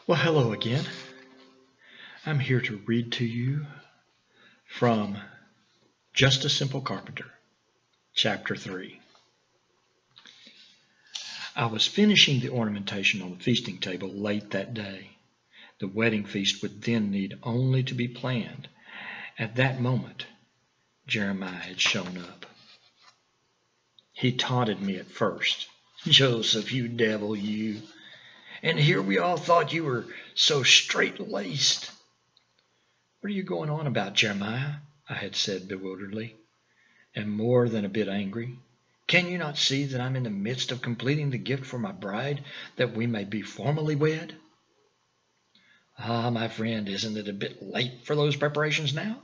Well, hello again. I'm here to read to you from Just a Simple Carpenter, Chapter 3. I was finishing the ornamentation on the feasting table late that day. The wedding feast would then need only to be planned. At that moment, Jeremiah had shown up. He taunted me at first. "Joseph, you devil, you. And here we all thought you were so straight-laced." "What are you going on about, Jeremiah?" I had said bewilderedly, and more than a bit angry. "Can you not see that I'm in the midst of completing the gift for my bride, that we may be formally wed?" "Ah, my friend, isn't it a bit late for those preparations now?"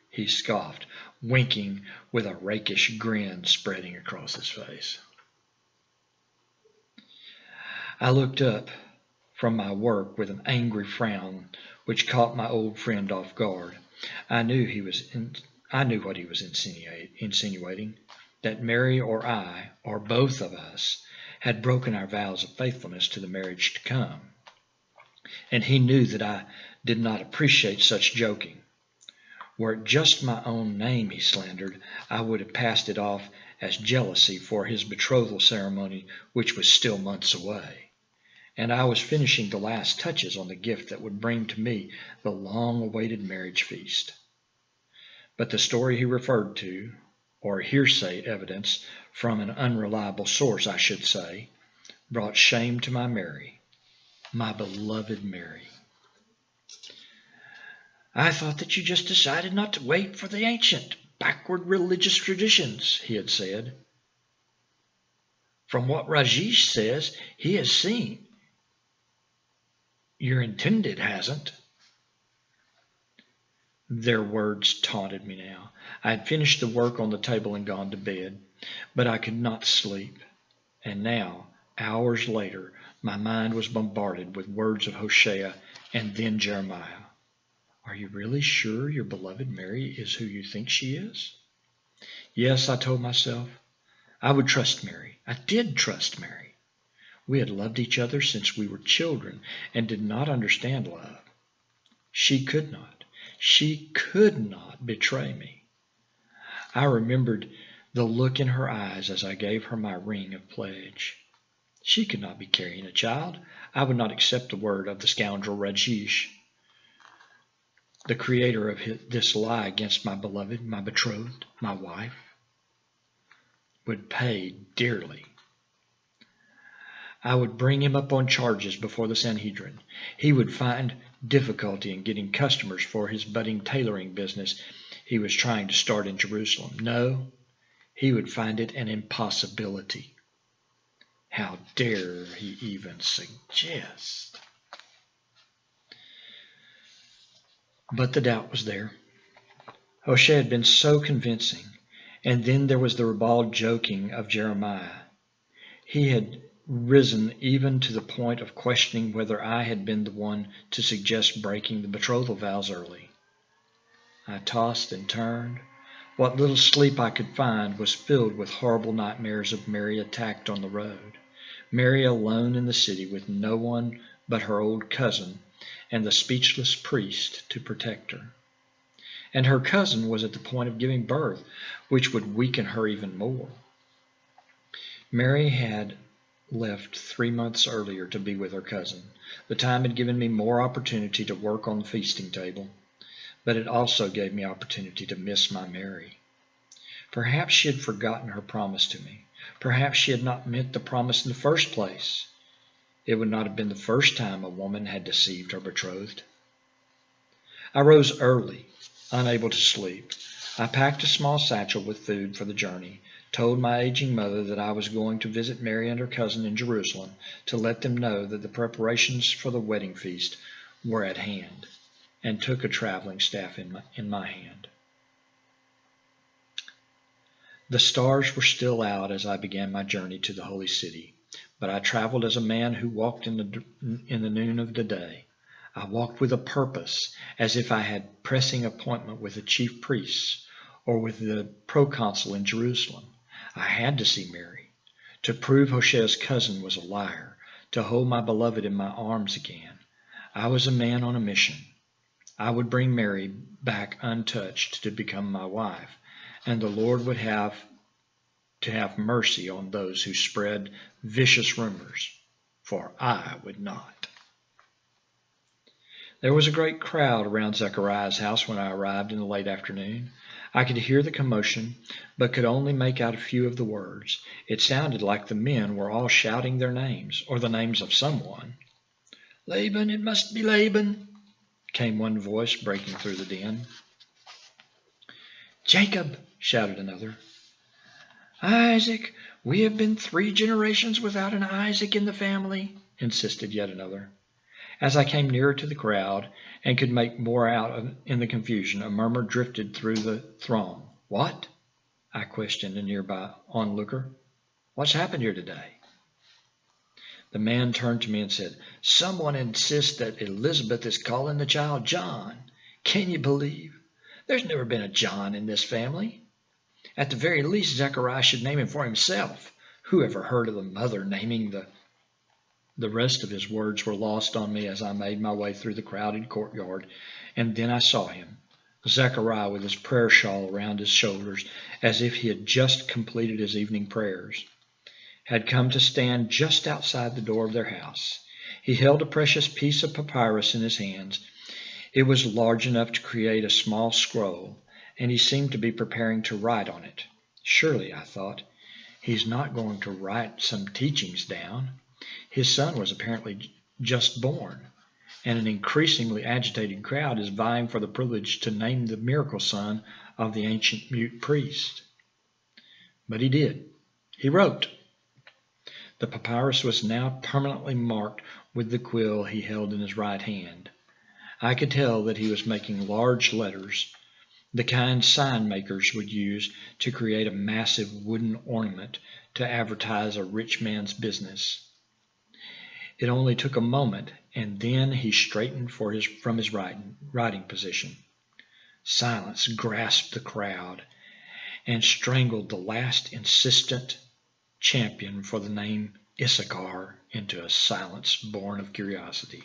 he scoffed, winking with a rakish grin spreading across his face. I looked up from my work with an angry frown which caught my old friend off guard. I knew what he was insinuating, that Mary or I, or both of us, had broken our vows of faithfulness to the marriage to come. And he knew that I did not appreciate such joking. Were it just my own name he slandered, I would have passed it off as jealousy for his betrothal ceremony, which was still months away. And I was finishing the last touches on the gift that would bring to me the long-awaited marriage feast. But the story he referred to, or hearsay evidence from an unreliable source, I should say, brought shame to my Mary, my beloved Mary. "I thought that you just decided not to wait for the ancient, backward religious traditions," he had said. "From what Rajesh says he has seen, your intended hasn't." Their words taunted me now. I had finished the work on the table and gone to bed, but I could not sleep. And now, hours later, my mind was bombarded with words of Hosea and then Jeremiah. "Are you really sure your beloved Mary is who you think she is?" Yes, I told myself. I would trust Mary. I did trust Mary. We had loved each other since we were children and did not understand love. She could not betray me. I remembered the look in her eyes as I gave her my ring of pledge. She could not be carrying a child. I would not accept the word of the scoundrel Rajesh, the creator of this lie against my beloved, my betrothed, my wife. Would pay dearly. I would bring him up on charges before the Sanhedrin. He would find difficulty in getting customers for his budding tailoring business he was trying to start in Jerusalem. No, he would find it an impossibility. How dare he even suggest? But the doubt was there. Hosea had been so convincing, and then there was the ribald joking of Jeremiah. He had risen even to the point of questioning whether I had been the one to suggest breaking the betrothal vows early. I tossed and turned. What little sleep I could find was filled with horrible nightmares of Mary attacked on the road, Mary alone in the city with no one but her old cousin and the speechless priest to protect her. And her cousin was at the point of giving birth, which would weaken her even more. Mary had left 3 months earlier to be with her cousin. The time had given me more opportunity to work on the feasting table, but it also gave me opportunity to miss my Mary. Perhaps she had forgotten her promise to me. Perhaps she had not meant the promise in the first place. It would not have been the first time a woman had deceived her betrothed. I rose early, unable to sleep. I packed a small satchel with food for the journey, told my aging mother that I was going to visit Mary and her cousin in Jerusalem to let them know that the preparations for the wedding feast were at hand, and took a traveling staff in my hand. The stars were still out as I began my journey to the holy city, but I traveled as a man who walked in the noon of the day. I walked with a purpose, as if I had pressing appointment with the chief priests or with the proconsul in Jerusalem. I had to see Mary, to prove Hosea's cousin was a liar, to hold my beloved in my arms again. I was a man on a mission. I would bring Mary back untouched to become my wife, and the Lord would have to have mercy on those who spread vicious rumors, for I would not. There was a great crowd around Zechariah's house when I arrived in the late afternoon. I could hear the commotion, but could only make out a few of the words. It sounded like the men were all shouting their names, or the names of someone. "Laban, it must be Laban," came one voice breaking through the din. "Jacob," shouted another. "Isaac, we have been 3 generations without an Isaac in the family," insisted yet another. As I came nearer to the crowd and could make more out in the confusion, a murmur drifted through the throng. "What?" I questioned a nearby onlooker. "What's happened here today?" The man turned to me and said, "Someone insists that Elizabeth is calling the child John. Can you believe? There's never been a John in this family. At the very least, Zechariah should name him for himself. Who ever heard of the mother naming the rest of his words were lost on me as I made my way through the crowded courtyard, and then I saw him, Zechariah, with his prayer shawl around his shoulders, as if he had just completed his evening prayers, had come to stand just outside the door of their house. He held a precious piece of papyrus in his hands. It was large enough to create a small scroll, and he seemed to be preparing to write on it. Surely, I thought, he's not going to write some teachings down. His son was apparently just born, and an increasingly agitated crowd is vying for the privilege to name the miracle son of the ancient mute priest. But he did. He wrote. The papyrus was now permanently marked with the quill he held in his right hand. I could tell that he was making large letters, the kind sign makers would use to create a massive wooden ornament to advertise a rich man's business. It only took a moment, and then he straightened from his writing position. Silence grasped the crowd and strangled the last insistent champion for the name Issachar into a silence born of curiosity.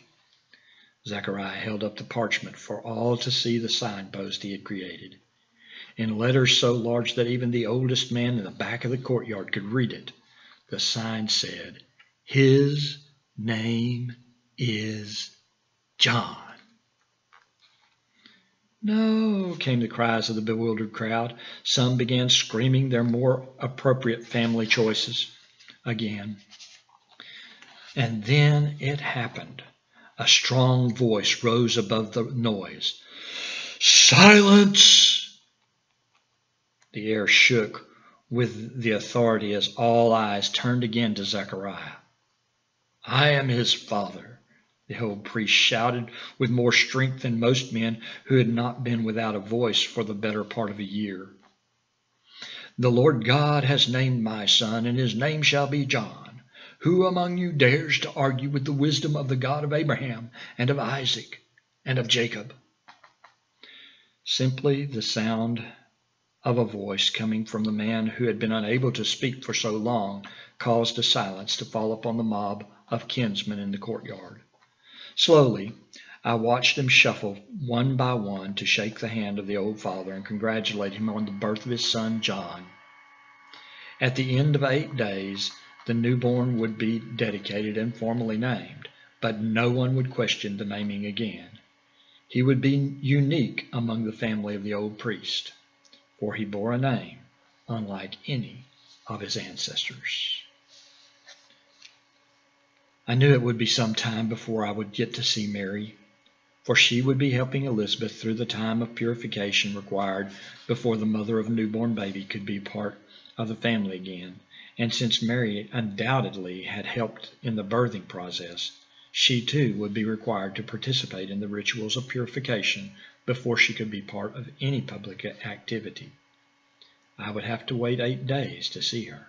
Zechariah held up the parchment for all to see the signpost he had created. In letters so large that even the oldest man in the back of the courtyard could read it, the sign said, "His name is John." "No," came the cries of the bewildered crowd. Some began screaming their more appropriate family choices again. And then it happened. A strong voice rose above the noise. "Silence!" The air shook with the authority as all eyes turned again to Zechariah. "I am his father," the old priest shouted with more strength than most men who had not been without a voice for the better part of a year. "The Lord God has named my son, and his name shall be John. Who among you dares to argue with the wisdom of the God of Abraham and of Isaac and of Jacob?" Simply the sound of a voice coming from the man who had been unable to speak for so long caused a silence to fall upon the mob of kinsmen in the courtyard. Slowly, I watched them shuffle one by one to shake the hand of the old father and congratulate him on the birth of his son John. At the end of 8 days, the newborn would be dedicated and formally named, but no one would question the naming again. He would be unique among the family of the old priest, for he bore a name unlike any of his ancestors. I knew it would be some time before I would get to see Mary, for she would be helping Elizabeth through the time of purification required before the mother of a newborn baby could be part of the family again. And since Mary undoubtedly had helped in the birthing process, she too would be required to participate in the rituals of purification before she could be part of any public activity. I would have to wait 8 days to see her.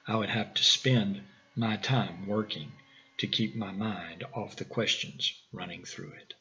I would have to spend my time working to keep my mind off the questions running through it.